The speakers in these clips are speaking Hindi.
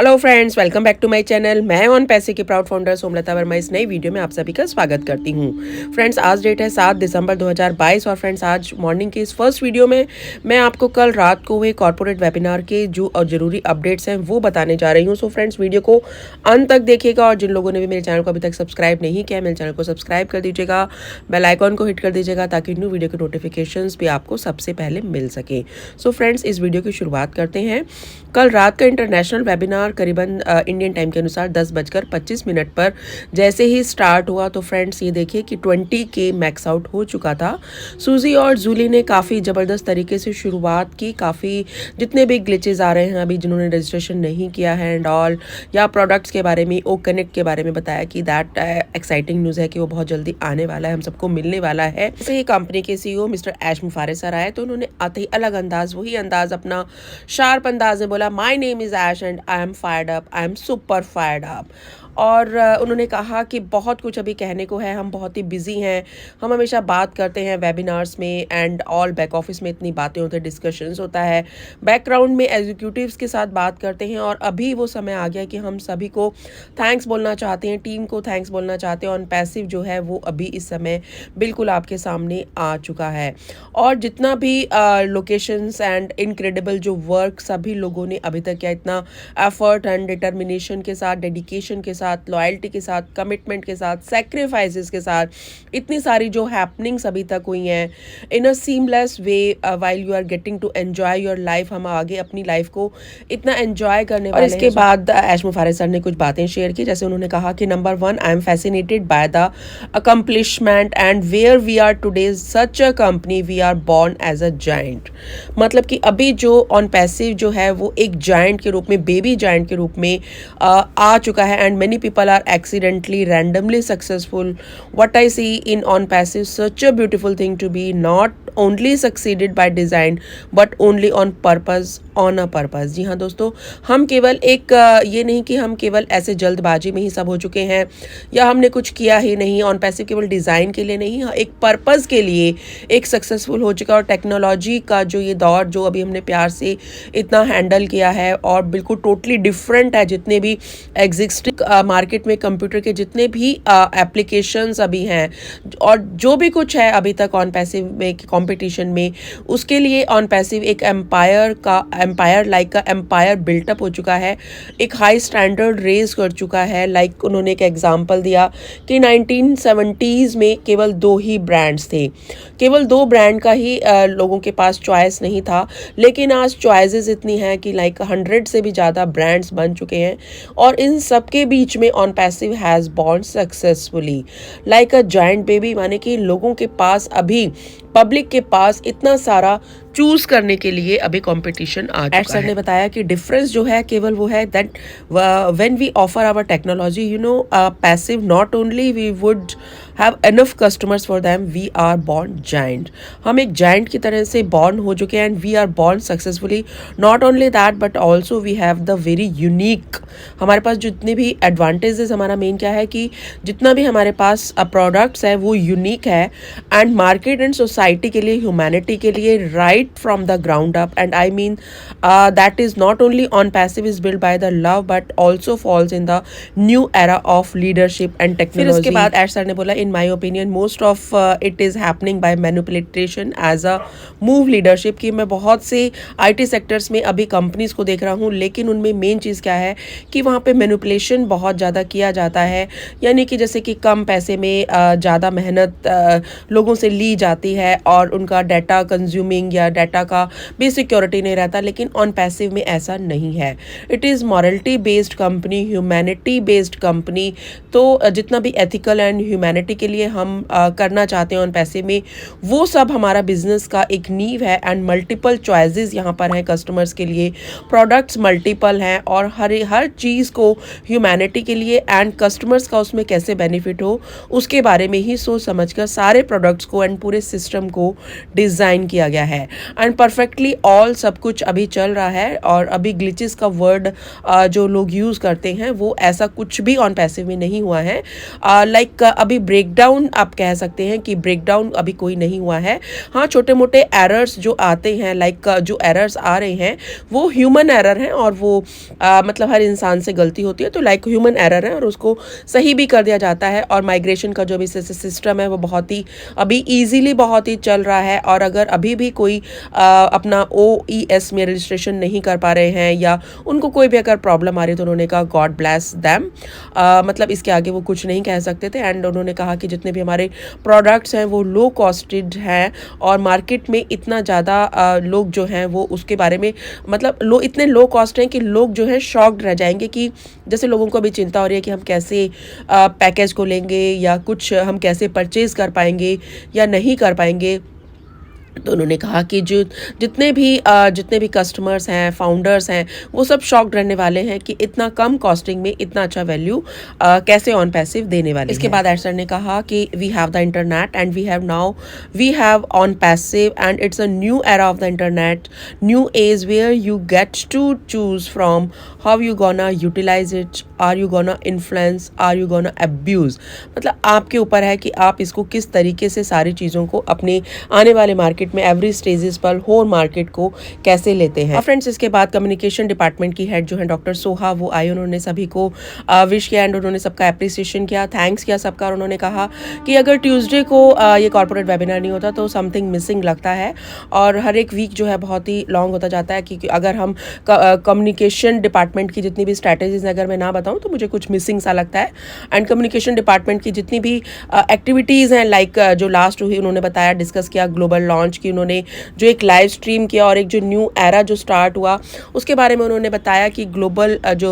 Hello friends, welcome back to my channel. मैं ऑन पैसे की प्राउड फाउंडर सोमलता वर्मा इस नई वीडियो में आप सभी का स्वागत करती हूँ। फ्रेंड्स, आज डेट है 7 दिसंबर 2022 और फ्रेंड्स आज मॉर्निंग की इस फर्स्ट वीडियो में मैं आपको कल रात को हुए कॉर्पोरेट वेबिनार के जो जरूरी अपडेट्स हैं वो बताने जा रही हूँ। सो फ्रेंड्स, वीडियो को अंत तक देखिएगा और जिन लोगों ने भी मेरे चैनल को अभी तक सब्सक्राइब नहीं किया है मेरे चैनल को सब्सक्राइब कर दीजिएगा, बेल आइकॉन को हिट कर दीजिएगा ताकि न्यू वीडियो के नोटिफिकेशंस भी आपको सबसे पहले मिल सके। सो फ्रेंड्स, इस वीडियो की शुरुआत करते हैं। कल रात का इंटरनेशनल वेबिनार करीबन इंडियन टाइम के अनुसार 10:25 पर जैसे ही स्टार्ट हुआ तो फ्रेंड्स ये देखिए कि 20K मैक्स आउट हो चुका था। सूजी और जूली ने काफ़ी ज़बरदस्त तरीके से शुरुआत की। काफ़ी जितने भी ग्लिचेस आ रहे हैं अभी जिन्होंने रजिस्ट्रेशन नहीं किया है एंड ऑल, या प्रोडक्ट्स के बारे में, ओ कनेक्ट के बारे में बताया कि दैट एक्साइटिंग न्यूज़ है कि वो बहुत जल्दी आने वाला है, हम सबको मिलने वाला है। जैसे ही कंपनी के CEO मिस्टर ऐश मुफारे सर आए तो उन्होंने आते ही अलग अंदाज, वही अंदाज, अपना शार्प अंदाज में बोला, my name is Ash and I am fired up, I am super fired up. और उन्होंने कहा कि बहुत कुछ अभी कहने को है, हम बहुत ही बिजी हैं, हम हमेशा बात करते हैं वेबिनार्स में एंड ऑल, बैक ऑफिस में इतनी बातें होती हैं, डिस्कशंस होता है, बैकग्राउंड में एग्जीक्यूटिव्स के साथ बात करते हैं और अभी वो समय आ गया कि हम सभी को थैंक्स बोलना चाहते हैं, टीम को थैंक्स बोलना चाहते हैं। ऑन पैसिव जो है वो अभी इस समय बिल्कुल आपके सामने आ चुका है और जितना भी लोकेशंस एंड इनक्रेडिबल जो वर्क सभी लोगों ने अभी तक किया, इतना एफर्ट एंड डिटर्मिनेशन के साथ, डेडिकेशन के साथ, लॉयल्टी के साथ, कमिटमेंट के साथ, सेक्रीफाइसेस के साथ, इतनी सारी जो हैपनिंग्स अभी तक हुई हैं in a seamless way while you are getting to enjoy your life. हम आगे अपनी लाइफ को इतना एंजॉय करने वाले हैं। और इसके बाद ऐश मुफारे सर ने कुछ बातें शेयर की, जैसे उन्होंने कहा कि number 1, I am fascinated by the accomplishment and where we are today such a company, we are born as a giant. मतलब कि अभी जो ऑन पैसिव जो है वो एक जायंट के रूप में, बेबी जायंट के रूप में आ चुका है and many people are accidentally randomly successful. What I see in on passive, such a beautiful thing to be not only succeeded by design but only on purpose, on a purpose। जी हाँ दोस्तों, हम केवल एक ये नहीं कि हम केवल ऐसे जल्दबाजी में ही सब हो चुके हैं या हमने कुछ किया ही नहीं। ऑन पैसिव केवल डिज़ाइन के लिए नहीं, एक पर्पस के लिए एक सक्सेसफुल हो चुका। और टेक्नोलॉजी का जो ये दौर जो अभी हमने प्यार से इतना हैंडल किया है और बिल्कुल टोटली डिफरेंट है, जितने भी एग्जिस्टिंग मार्केट में कंप्यूटर के जितने भी एप्लीकेशंस अभी हैं और जो भी कुछ है अभी तक ऑन पैसिव में कंपटीशन में, उसके लिए ऑन पैसिव एक एम्पायर लाइक का एम्पायर बिल्टअप हो चुका है, एक हाई स्टैंडर्ड रेज कर चुका है। लाइक उन्होंने एक एग्जांपल दिया कि 1970s में केवल 2 ही ब्रांड्स थे, केवल 2 ब्रांड का ही लोगों के पास चॉइस नहीं था, लेकिन आज चॉइसेस इतनी हैं कि लाइक 100 से भी ज़्यादा ब्रांड्स बन चुके हैं और इन सब के बीच में on passive has born successfully like a giant baby. माने कि लोगों के पास अभी, पब्लिक के पास इतना सारा चूज करने के लिए अभी कंपटीशन आ चुका है। सर ने बताया कि डिफरेंस जो है केवल वो है that when we offer our technology, you know, passive not only we would have enough customers for them, we are born giant. हम एक जायंट की तरह से बॉर्न हो चुके हैं and we are born successfully. Not only that but also we have the very unique, हमारे पास जितने भी एडवांटेजेस, हमारा मेन क्या है कि जितना भी हमारे पास प्रोडक्ट्स है वो यूनिक है एंड मार्केट एंड सोसाइटी के लिए, ह्यूमैनिटी के लिए, right from the ground up। and I mean that is not only on passive is built by the love but also falls in the new era of leadership and technology। फिर इसके बाद ऐश सर ने बोला, in my opinion most of it is happening by manipulation as a move leadership। कि मैं बहुत से IT सेक्टर्स में अभी कंपनीज को देख रहा हूँ, लेकिन उनमें मेन चीज़ क्या है कि वहाँ पे मैनिपुलेशन बहुत ज़्यादा किया जाता है, यानी कि जैसे कि कम पैसे में ज़्यादा मेहनत लोगों से ली जाती है और उनका डाटा कंज्यूमिंग या डाटा का भी सिक्योरिटी नहीं रहता। लेकिन ऑन पैसिव में ऐसा नहीं है। It is morality based company, humanity based company. तो जितना भी एथिकल एंड ह्यूमैनिटी के लिए हम करना चाहते हैं ऑन पैसिव में, वो सब हमारा बिजनेस का एक नींव है एंड मल्टीपल चॉइसेस यहाँ पर हैं कस्टमर्स के लिए, प्रोडक्ट्स मल्टीपल हैं और हर चीज़ को ह्यूमैनिटी के लिए एंड कस्टमर्स का उसमें कैसे बेनिफिट हो उसके बारे में ही सोच समझकर सारे प्रोडक्ट्स को एंड पूरे सिस्टम को डिज़ाइन किया गया है। एंड परफेक्टली ऑल सब कुछ अभी चल रहा है। और अभी ग्लिचेस का वर्ड जो लोग यूज़ करते हैं वो ऐसा कुछ भी ऑन पैसिव में नहीं हुआ है। लाइक अभी ब्रेकडाउन आप कह सकते हैं कि ब्रेकडाउन अभी कोई नहीं हुआ है। हाँ, छोटे मोटे एरर्स जो आते हैं, लाइक जो एरर्स आ रहे हैं वो ह्यूमन एरर हैं, और वो मतलब हर इंसान से गलती होती है, तो लाइक ह्यूमन एरर है और उसको सही भी कर दिया जाता है। और माइग्रेशन का जो भी सिस्टम है वो बहुत ही अभी ईजीली बहुत ही चल रहा है। और अगर अभी भी कोई अपना OES में रजिस्ट्रेशन नहीं कर पा रहे हैं या उनको कोई भी अगर प्रॉब्लम आ रही है, तो उन्होंने कहा गॉड ब्लेस दैम, मतलब इसके आगे वो कुछ नहीं कह सकते थे। एंड उन्होंने कहा कि जितने भी हमारे प्रोडक्ट्स हैं वो लो कॉस्टेड हैं, और मार्केट में इतना ज़्यादा लोग जो हैं वो उसके बारे में मतलब इतने लो कॉस्ट हैं कि लोग जो है शॉक्ड रह जाएंगे, कि जैसे लोगों को अभी चिंता हो रही है कि हम कैसे पैकेज को लेंगे या कुछ हम कैसे परचेज़ कर पाएंगे या नहीं कर पाएंगे। तो उन्होंने कहा कि जो जितने भी कस्टमर्स हैं, फाउंडर्स हैं, वो सब शॉक्ड रहने वाले हैं कि इतना कम कॉस्टिंग में इतना अच्छा वैल्यू कैसे ऑन पैसिव देने वाले। इसके बाद एड सर ने कहा कि we have the internet and we have OnPassive and it's a new era of the internet, new age where you get to choose from how you gonna utilize it, are you gonna influence, are you gonna abuse. मतलब आपके ऊपर है कि आप इसको किस तरीके से सारी चीज़ों को अपने आने वाले मार्केट में एवरी स्टेजेस पर होल मार्केट को कैसे लेते हैं। फ्रेंड्स, इसके बाद कम्युनिकेशन डिपार्टमेंट की हेड जो है डॉक्टर सोहा, वो आई, उन्होंने सभी को विश किया एंड उन्होंने सबका अप्रिसिएशन किया, थैंक्स किया सबका। और उन्होंने कहा कि अगर ट्यूसडे को ये कॉर्पोरेट वेबिनार नहीं होता तो समथिंग मिसिंग लगता है, और हर एक वीक जो है बहुत ही लॉन्ग होता जाता है, क्योंकि अगर हम कम्युनिकेशन डिपार्टमेंट की जितनी भी स्ट्रैटेजीज अगर मैं ना बताऊँ तो मुझे कुछ मिसिंग सा लगता है। एंड कम्युनिकेशन डिपार्टमेंट की जितनी भी एक्टिविटीज़ हैं, लाइक जो लास्ट हुई उन्होंने बताया, डिस्कस किया ग्लोबल लॉन्च की, उन्होंने जो एक लाइव स्ट्रीम किया और एक जो न्यू एरा जो स्टार्ट हुआ उसके बारे में उन्होंने बताया कि ग्लोबल जो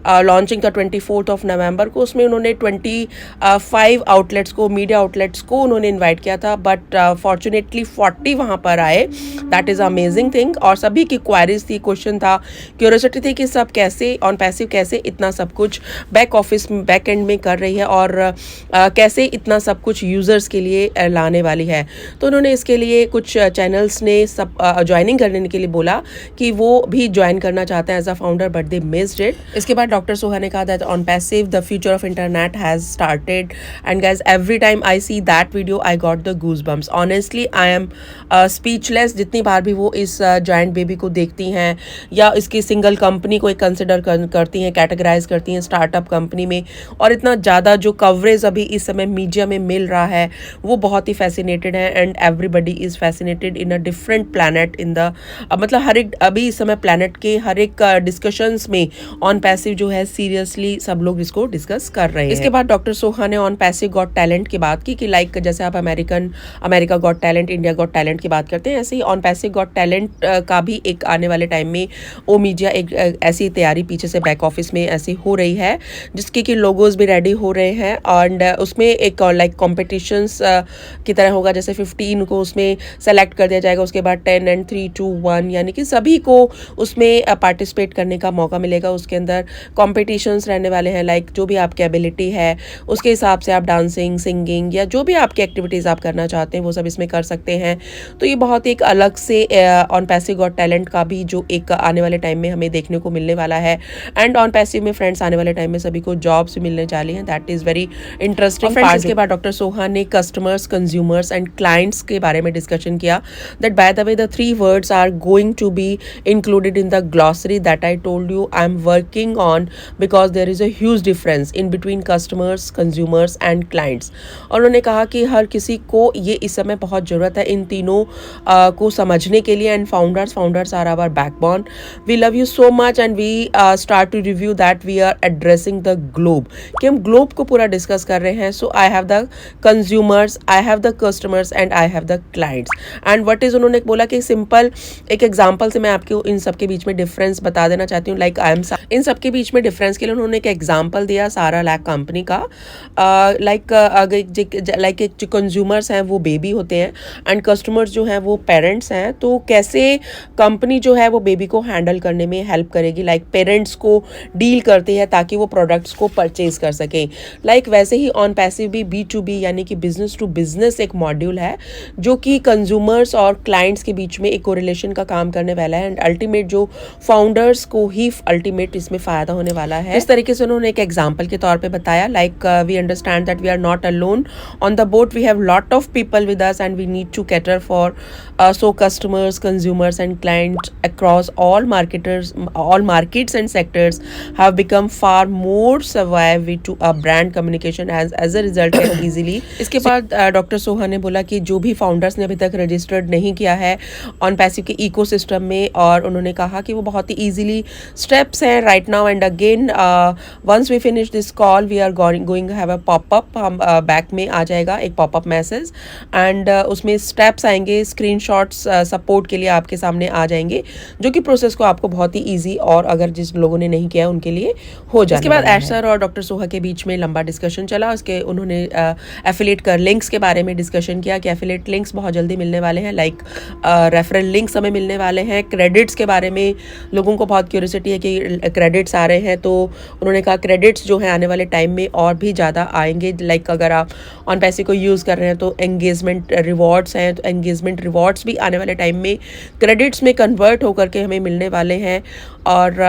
लॉन्चिंग था 24 नवंबर को, उसमें उन्होंने 25 आउटलेट्स को, मीडिया आउटलेट्स को उन्होंने इनवाइट किया था, बट फॉर्चुनेटली 40 वहाँ पर आए। That is amazing thing. और सभी की क्वारीज थी, क्वेश्चन था, क्यूरियोसिटी थी कि सब कैसे ऑन पैसिव कैसे इतना सब कुछ बैक ऑफिस में बैक एंड में कर रही है, और कैसे इतना सब कुछ यूज़र्स के लिए लाने वाली है। तो उन्होंने इसके लिए कुछ चैनल्स ने सब ज्वाइनिंग करने के लिए बोला कि वो भी ज्वाइन करना चाहते हैं as a founder, but they missed it. इसके बाद डॉक्टर सोहा ने कहा that OnPassive the future of internet has started, and guys every time I see that video I got the goose bumps. Honestly I am speechless. जितनी बार भी वो इस जॉइंट बेबी को देखती हैं या इसकी सिंगल कंपनी को एक कंसिडर करती हैं, कैटेगराइज करती हैं स्टार्टअप कंपनी में, और इतना ज़्यादा जो कवरेज अभी इस समय मीडिया में मिल रहा है वो बहुत ही फैसिनेटेड है। And everybody is fascinated in a different planet in the मतलब हर एक अभी इस समय प्लैनेट के हर एक डिस्कशंस में ऑन पैसिव जो है सीरियसली सब लोग इसको डिस्कस कर रहे हैं। इसके बाद डॉक्टर सोहा ने ऑन पैसिव गॉट टैलेंट की बात की कि लाइक जैसे आप America got talent, India got talent की बात करते हैं, ऐसे ही ऑन पैसिव गॉट टैलेंट का भी एक आने वाले टाइम में ओ मीडिया एक ऐसी तैयारी पीछे से बैक ऑफिस में ऐसी हो रही है जिसके कि लोगोज भी रेडी हो रहे हैं। एंड उसमें एक लाइक कॉम्पिटिशन्स की तरह होगा, जैसे 15 को उसमें सेलेक्ट कर दिया जाएगा, उसके बाद 10 एंड 3 2 1 यानी कि सभी को उसमें पार्टिसिपेट करने का मौका मिलेगा। उसके अंदर कॉम्पिटिशन्स रहने वाले हैं, लाइक जो भी आपकी एबिलिटी है उसके हिसाब से आप डांसिंग, सिंगिंग या जो भी आपकी एक्टिविटीज़ आप करना चाहते हैं वो सब इसमें कर सकते हैं। तो ये बहुत एक अलग से ऑन पैसिव गॉट टैलेंट का भी जो एक आने वाले टाइम में हमें देखने को मिलने वाला है। एंड ऑन पैसिव में फ्रेंड्स आने वाले टाइम में सभी को जॉब्स मिलने वाली हैं। That is very interesting part. इसके बाद डॉक्टर सोहा ने कस्टमर्स, कंज्यूमर्स एंड क्लाइंट्स के बारे में डिस्कशन किया, that by the way the 3 words are going to be included in the glossary that I told you I am working on, because there is a huge difference in between customers, consumers and clients। और उन्होंने कहा कि हर किसी को ये इस समय बहुत ज़रूरत है इन तीनों को समझने के लिए। And founders are our backbone. We love you so much and we start to review that we are addressing the globe, कि हम ग्लोब को पूरा डिस्कस कर रहे हैं। So I have the consumers, I have the customers and I have the clients. And what is, उन्होंने बोला कि सिंपल एक एग्जांपल से मैं आपको इन सब के बीच में डिफरेंस बता देना चाहती हूँ। लाइक इन सब के बीच में डिफरेंस के लिए उन्होंने एक एग्जांपल दिया सारा लैक कंपनी का। लाइक एक जो कंज्यूमर्स हैं वो बेबी होते हैं एंड कस्टमर्स जो हैं वो पेरेंट्स हैं। तो कैसे कंपनी जो है वो बेबी को हैंडल करने में हेल्प करेगी, लाइक पेरेंट्स को डील करती है है ताकि वो प्रोडक्ट्स को परचेज कर सकें। लाइक वैसे ही ऑन पैसिव भी B2B यानी कि बिजनेस टू बिजनेस एक मॉड्यूल है जो कि कंज्यूमर्स और क्लाइंट्स के बीच में एक कोरिलेशन का काम करने वाला है एंड अल्टीमेट जो फाउंडर्स को ही अल्टीमेट इसमें फ़ायदा होने वाला है। इस तरीके से उन्होंने एक एग्जाम्पल के तौर पे बताया, like we understand that we are not alone on the boat, we have lot of people with us and we need to cater for so customers, consumers and clients across all markets and sectors have become far more savvy to a brand communication as a result can easily। इसके बाद डॉक्टर सोहा ने बोला कि जो भी फाउंडर्स ने अभी तक रजिस्टर्ड नहीं किया है ऑन पैसिव के इकोसिस्टम में, और उन्होंने कहा कि वो बहुत ही ईजिली स्टेप्स हैं right now and again once we finish this call we are going have a popup, हम बैक में आ जाएगा एक पॉपअप मैसेज एंड उसमें स्टेप्स आएंगे, स्क्रीनशॉट्स सपोर्ट के लिए आपके सामने आ जाएंगे, जो कि प्रोसेस को आपको बहुत ही इजी और अगर जिस लोगों ने नहीं किया उनके लिए हो जाए। इसके बाद ऐश सर और डॉक्टर सोहा के बीच में लंबा डिस्कशन चला। उसके उन्होंने एफिलिएट कर लिंक्स के बारे में डिस्कशन किया कि एफिलिएट लिंक्स बहुत जल्दी मिलने वाले हैं, लाइक रेफरल लिंक्स हमें मिलने वाले हैं। क्रेडिट्स के बारे में लोगों को बहुत क्यूरियोसिटी है कि क्रेडिट्स आ रहे हैं, तो उन्होंने कहा क्रेडिट्स जो है आने वाले टाइम में और भी ज़्यादा आएंगे। लाइक अगर आप ऑन पैसे को यूज़ कर रहे हैं तो एंगेजमेंट रिवॉर्ड्स हैं, तो एंगेजमेंट रिवॉर्ड्स भी आने वाले टाइम में क्रेडिट्स में कन्वर्ट होकर के हमें मिलने वाले हैं। और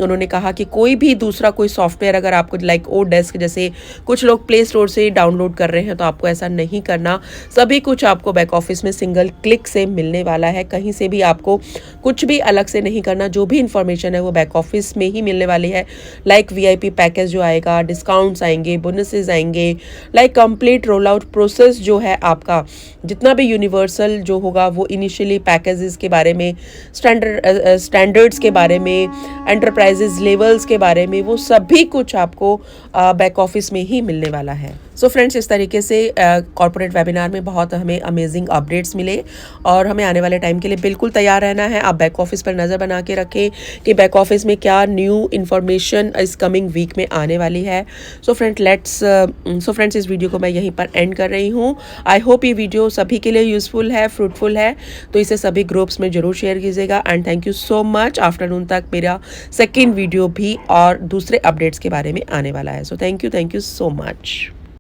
उन्होंने कहा कि कोई भी दूसरा कोई सॉफ्टवेयर अगर आपको लाइक ओडेस्क जैसे कुछ लोग प्ले स्टोर से डाउनलोड कर रहे हैं तो आपको ऐसा नहीं करना, सभी कुछ आपको बैक ऑफिस में सिंगल क्लिक से मिलने वाला है, कहीं से भी आपको कुछ भी अलग से नहीं करना, जो भी इंफॉर्मेशन है वो बैक ऑफिस में ही मिलने वाली है। लाइक VIP पैकेज जो आएगा, डिस्काउंट्स आएंगे, बोनसेस आएंगे, like complete roll out process जो है आपका जितना भी यूनिवर्सल जो होगा वो इनिशियली पैकेजेस के बारे में, स्टैंडर्ड्स के बारे में, एंटरप्राइजेज लेवल्स के बारे में, वो सभी कुछ आपको बैक ऑफिस में ही मिलने वाला है। सो फ्रेंड्स, इस तरीके से कॉर्पोरेट वेबिनार में बहुत हमें अमेजिंग अपडेट्स मिले और हमें आने वाले टाइम के लिए बिल्कुल तैयार रहना है। आप बैक ऑफिस पर नज़र बना के रखें कि बैक ऑफिस में क्या न्यू इन्फॉर्मेशन इस कमिंग वीक में आने वाली है। सो फ्रेंड्स, इस वीडियो को मैं यहीं पर एंड कर रही हूँ। आई होप ये वीडियो सभी के लिए यूज़फुल है, फ्रूटफुल है, तो इसे सभी ग्रुप्स में ज़रूर शेयर कीजिएगा and thank you so much. Afternoon तक मेरा सेकेंड वीडियो भी और दूसरे अपडेट्स के बारे में आने वाला है। So thank you so much.